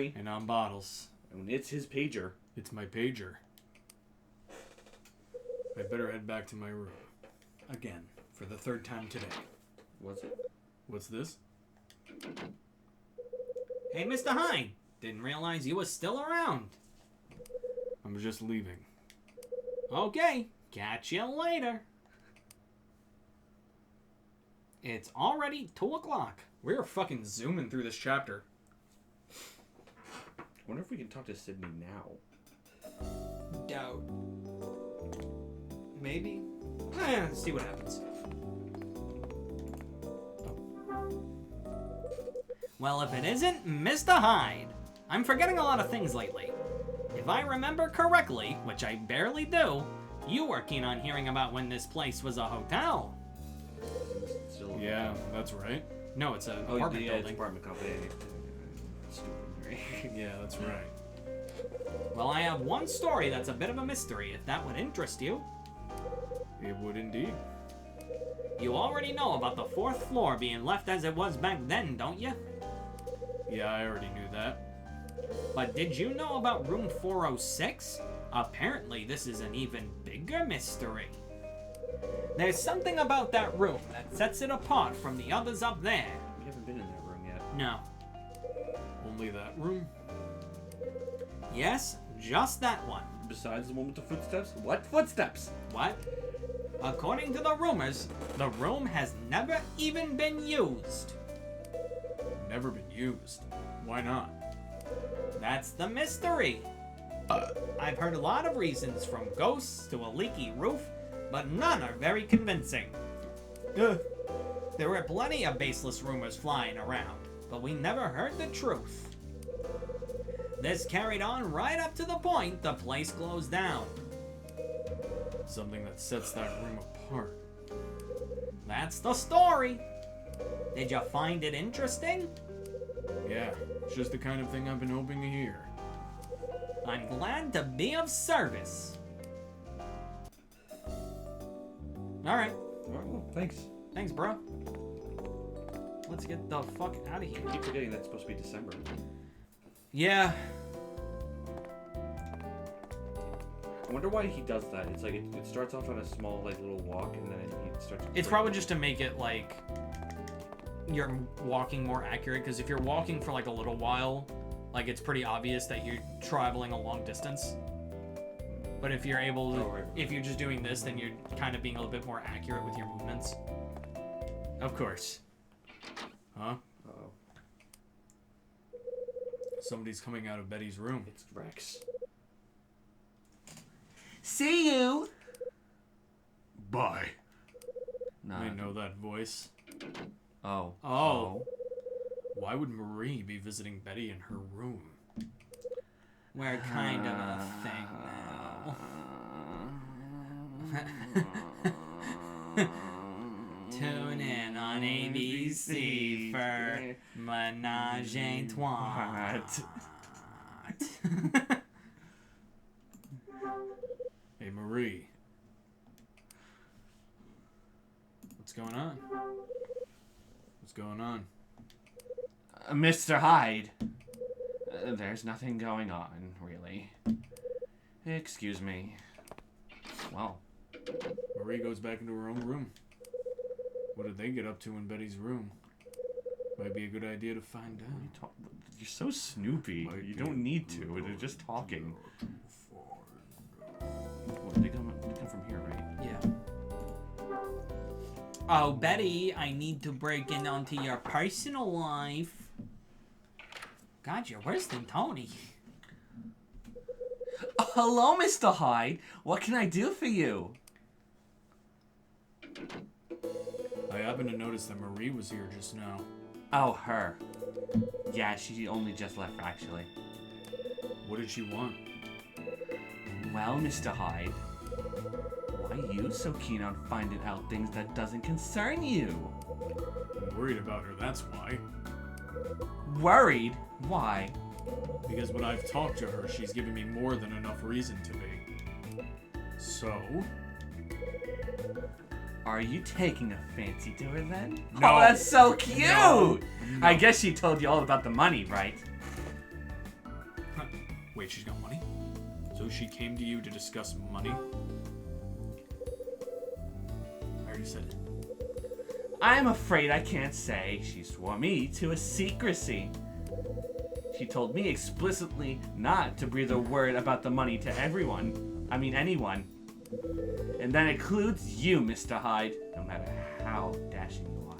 Mori. And I'm Bottles. And it's his pager. It's my pager. I better head back to my room. Again, for the third time today. What's it? What's this? Hey, Mr. Hyde. Didn't realize you were still around. I'm just leaving. Okay, catch you later. It's already 2 o'clock. We're fucking zooming through this chapter. I wonder if we can talk to Sydney now. Doubt. Maybe. See what happens. Well, if it isn't Mr. Hyde. I'm forgetting a lot of things lately. If I remember correctly, which I barely do, you were keen on hearing about when this place was a hotel. Yeah, that's right. No, it's an apartment building. It's apartment company. Stupid, right? Yeah, that's right. Well, I have one story that's a bit of a mystery, if that would interest you. It would indeed. You already know about the 4th floor being left as it was back then, don't you? Yeah, I already knew that. But did you know about room 406? Apparently, this is an even bigger mystery. There's something about that room that sets it apart from the others up there. We haven't been in that room yet. No. Only that room? Yes, just that one. Besides the one with the footsteps? What footsteps? What? According to the rumors, the room has never even been used. Never been used. Why not? That's the mystery. I've heard a lot of reasons, from ghosts to a leaky roof, but none are very convincing. There were plenty of baseless rumors flying around, but we never heard the truth. This carried on right up to the point the place closed down. Something that sets that room apart. That's the story. Did you find it interesting? Yeah, it's just the kind of thing I've been hoping to hear. I'm glad to be of service. Alright. Well, thanks. Thanks, bro. Let's get the fuck out of here. I keep forgetting that's supposed to be December. Yeah. I wonder why he does that. It's like it starts off on a small little walk and then it starts. It's probably just to make it like you're walking more accurate, because if you're walking for like a little while, like it's pretty obvious that you're traveling a long distance. But if you're able to, if you're just doing this, then you're kind of being a little bit more accurate with your movements. Of course. Huh? Uh-oh. Somebody's coming out of Betty's room. It's Rex. See you. Bye. Nah. I know that voice. Oh. Oh. Why would Marie be visiting Betty in her room? We're kind of a thing now. Tune in on ABC for Menage a Trois. Hey, Marie. What's going on? What's going on? Mr. Hyde. There's nothing going on, really. Excuse me. Well. Marie goes back into her own room. What did they get up to in Betty's room? Might be a good idea to find out. You're so snoopy. You don't need to. They're just talking. Well, they come from here, right? Yeah. Oh, Betty, I need to break in onto your personal life. God, you're worse than Tony. Hello, Mr. Hyde. What can I do for you? I happened to notice that Marie was here just now. Oh, her. Yeah, she only just left, actually. What did she want? Well, Mr. Hyde, why are you so keen on finding out things that doesn't concern you? I'm worried about her, that's why. Worried? Why? Because when I've talked to her, she's given me more than enough reason to be. So? Are you taking a fancy to her then? No. Oh, that's so cute! No. I guess she told you all about the money, right? Wait, she's got money? So she came to you to discuss money? I already said it. I'm afraid I can't say. She swore me to a secrecy. She told me explicitly not to breathe a word about the money to everyone. I mean anyone. And that includes you, Mr. Hyde, no matter how dashing you are.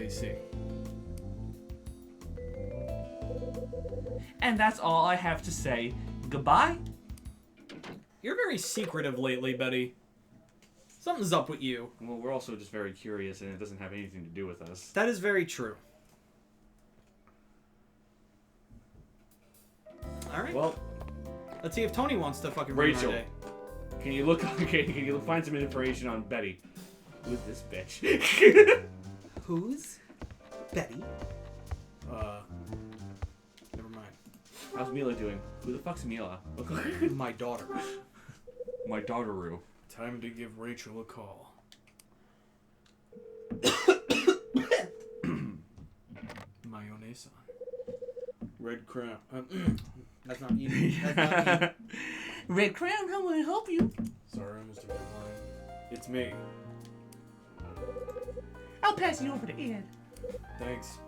I see. And that's all I have to say. Goodbye? You're very secretive lately, Betty. Something's up with you. Well, we're also just very curious, and it doesn't have anything to do with us. That is very true. Alright. Well, Let's see if Tony wants to fucking ruin our Rachel. day. can you look? Okay, can you find some information on Betty? Who's this bitch? Who's Betty? Never mind. How's Mila doing? Who the fuck's Mila? My daughter. My daughter-roo. Time to give Rachel a call. Mayonnaise. Red Crown. That's not you. That's not you. Red Crown, how may I help you? Sorry, Mr. Redline. It's me. I'll pass you over to Ed. Thanks.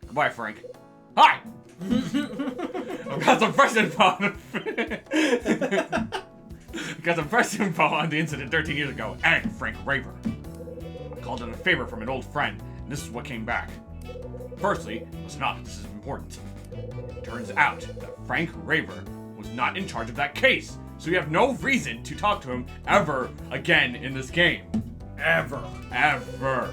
Goodbye, Frank. Hi! I've got some fresh info. Got some fresh info on the incident 13 years ago. And Frank Raver. I called in a favor from an old friend, and this is what came back. Firstly, listen up, this is important. Turns out that Frank Raver was not in charge of that case, so you have no reason to talk to him ever again in this game. Ever. Ever.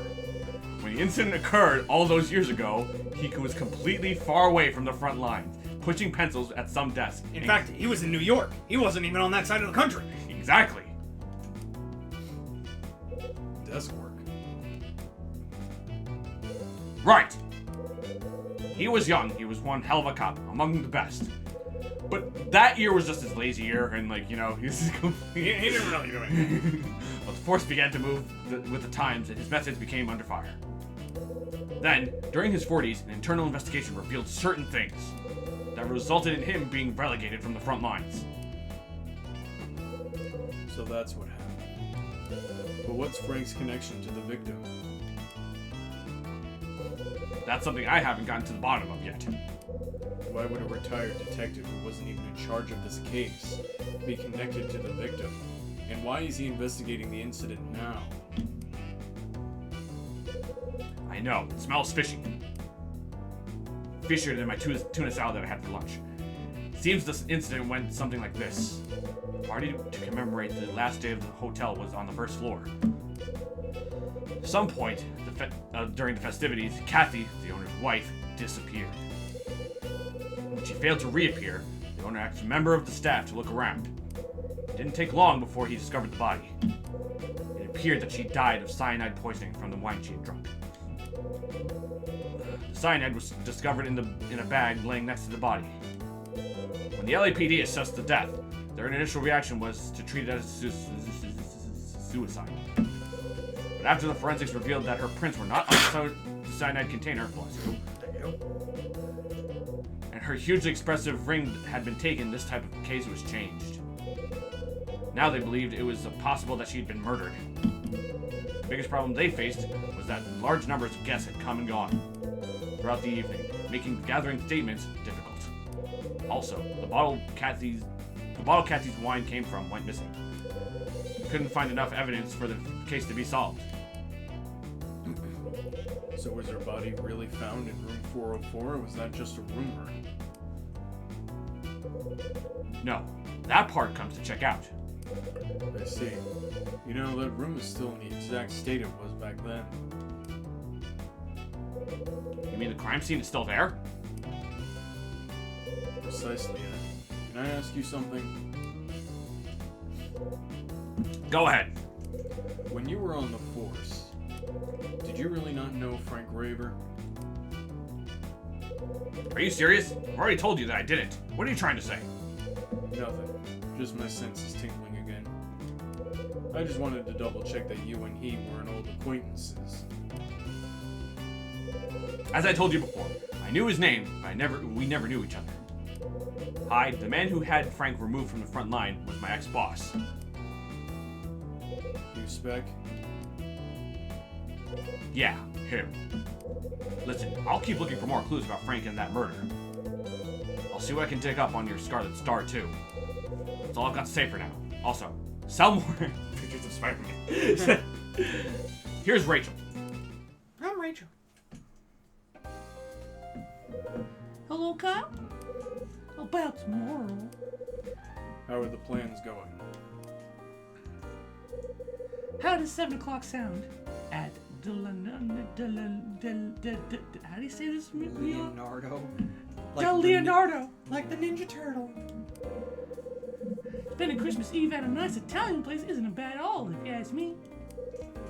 When the incident occurred all those years ago, he was completely far away from the front lines, pushing pencils at some desk. In fact, he was in New York. He wasn't even on that side of the country. Exactly. Desk work. Right. He was young. He was one hell of a cop, among the best. But that year was just his lazy year, and he's He didn't really do anything. Well, the force began to move with the times, and his methods became under fire. Then, during his 40s, an internal investigation revealed certain things that resulted in him being relegated from the front lines. So that's what happened. But what's Frank's connection to the victim? That's something I haven't gotten to the bottom of yet. Why would a retired detective who wasn't even in charge of this case be connected to the victim? And why is he investigating the incident now? I know, it smells fishy. Fishier than my tuna salad that I had for lunch. Seems this incident went something like this. The party to commemorate the last day of the hotel was on the first floor. At some point during the festivities, Kathy, the owner's wife, disappeared. When she failed to reappear, the owner asked a member of the staff to look around. It didn't take long before he discovered the body. It appeared that she died of cyanide poisoning from the wine she had drunk. The cyanide was discovered in a bag laying next to the body. When the LAPD assessed the death, their initial reaction was to treat it as suicide. But after the forensics revealed that her prints were not on the cyanide container, and her hugely expressive ring had been taken, this type of case was changed. Now they believed it was possible that she had been murdered. The biggest problem they faced was that large numbers of guests had come and gone throughout the evening, making gathering statements difficult. Also, the bottle Kathy's wine came from went missing. We couldn't find enough evidence for the case to be solved. So was her body really found in room 404, or was that just a rumor? No, that part comes to check out. I see. You know, that room is still in the exact state it was back then. You mean the crime scene is still there? Precisely, Ed. Can I ask you something? Go ahead. When you were on the force, did you really not know Frank Raver? Are you serious? I've already told you that I didn't. What are you trying to say? Nothing. Just my senses tingling again. I just wanted to double check that you and he weren't old acquaintances. As I told you before, I knew his name, but we never knew each other. Hyde, the man who had Frank removed from the front line, was my ex-boss. You spec? Yeah, him. Listen, I'll keep looking for more clues about Frank and that murder. I'll see what I can dig up on your Scarlet Star, too. That's all I've got to say for now. Also, sell more pictures of Spider-Man. Here's Rachel. I'm Rachel. Hello, Kyle. About tomorrow. How are the plans going? How does 7 o'clock sound? At how do you say this? Leonardo. Del Leonardo. Like the Ninja Turtle. Spending Christmas Eve at a nice Italian place isn't a bad all, if you ask me.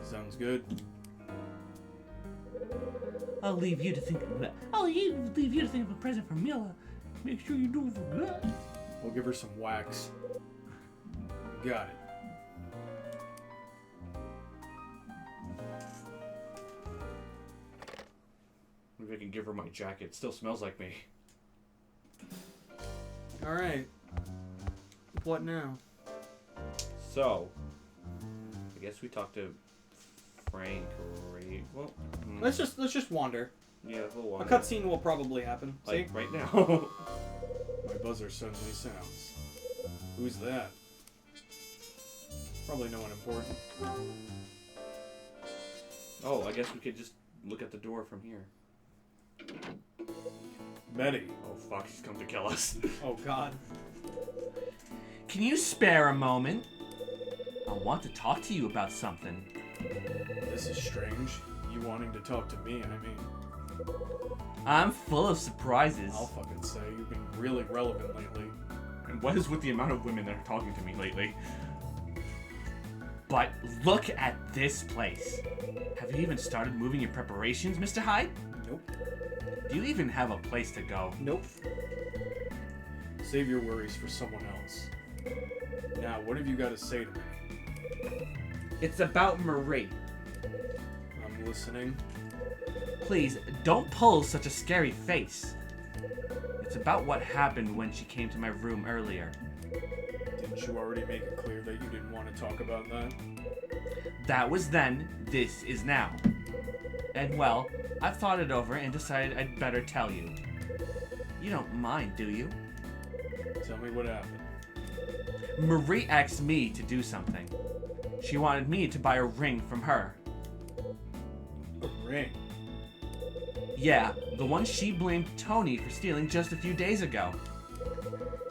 Sounds good. I'll leave you to think of that. Leave you to think of a present for Mila. Make sure you do it for good. We'll give her some wax. Got it. Maybe I can give her my jacket. It still smells like me. Alright. What now? So, I guess we talked to Frank or well, Let's just wander. yeah, we'll A wander. cutscene will probably happen. See? Like right now. My buzzer suddenly sounds. Who's that? Probably no one important. Oh, I guess we could just look at the door from here. Betty. Oh fuck, she's come to kill us. Oh god. Can you spare a moment? I want to talk to you about something. This is strange. You wanting to talk to me, I mean. I'm full of surprises. I'll fucking say, you've been really relevant lately. And what is with the amount of women that are talking to me lately? But look at this place. Have you even started moving your preparations, Mr. Hyde? Nope. Do you even have a place to go? Nope. Save your worries for someone else. Now, what have you got to say to me? It's about Marie. I'm listening. Please, don't pull such a scary face. It's about what happened when she came to my room earlier. Didn't you already make it clear that you didn't want to talk about that? That was then, this is now. And well, I've thought it over and decided I'd better tell you. You don't mind, do you? Tell me what happened. Marie asked me to do something. She wanted me to buy a ring from her. A ring? Yeah, the one she blamed Tony for stealing just a few days ago.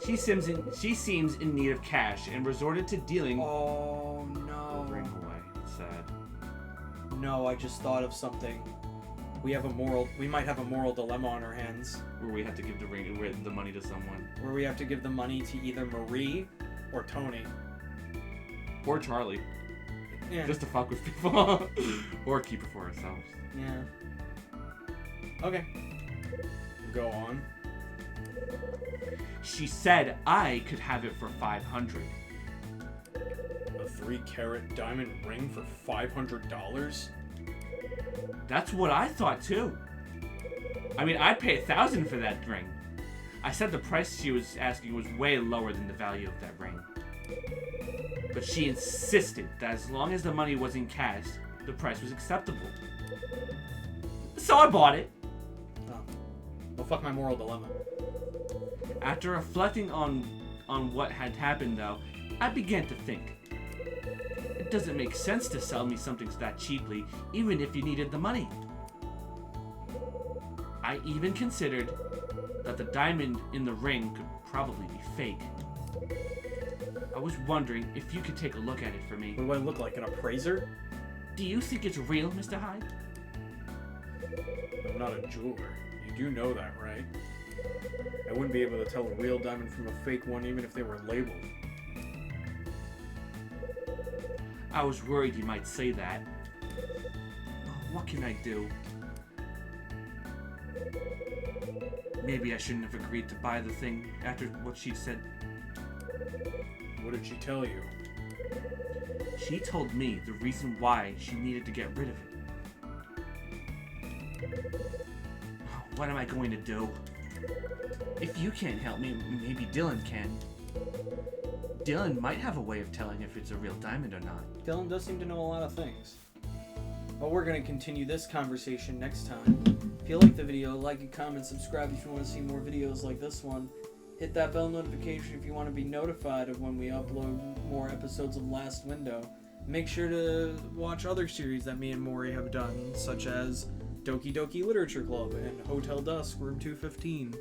She seems in need of cash and resorted to dealing Oh The no. ring away. Sad. No, I just thought of something. We might have a moral dilemma on our hands. Where we have to give the money to someone. Where we have to give the money to either Marie or Tony. Or Charlie. Yeah. Just to fuck with people. Or keep it for ourselves. Yeah. Okay. Go on. She said I could have it for $500. A 3-carat diamond ring for $500? That's what I thought too. I mean, I'd pay $1,000 for that ring. I said the price she was asking was way lower than the value of that ring. But she insisted that as long as the money was in cash, the price was acceptable. So I bought it. Oh. Well, fuck my moral dilemma. After reflecting on what had happened, though, I began to think. It doesn't make sense to sell me something that cheaply, even if you needed the money. I even considered that the diamond in the ring could probably be fake. I was wondering if you could take a look at it for me. What do I look like, an appraiser? Do you think it's real, Mr. Hyde? I'm not a jeweler. You do know that, right? I wouldn't be able to tell a real diamond from a fake one even if they were labeled. I was worried you might say that. What can I do? Maybe I shouldn't have agreed to buy the thing after what she said. What did she tell you? She told me the reason why she needed to get rid of it. What am I going to do? If you can't help me, maybe Dylan can. Dylan might have a way of telling if it's a real diamond or not. Dylan does seem to know a lot of things. Well, we're going to continue this conversation next time. If you like the video, like and comment, subscribe if you want to see more videos like this one. Hit that bell notification if you want to be notified of when we upload more episodes of Last Window. Make sure to watch other series that me and Mori have done, such as Doki Doki Literature Club and Hotel Dusk, Room 215.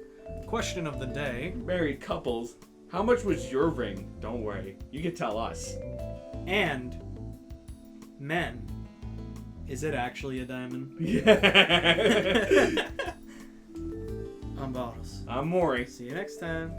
Question of the day. Married couples, how much was your ring? Don't worry, you can tell us. And men, is it actually a diamond? Yeah. I'm Bottles. I'm Mori. See you next time.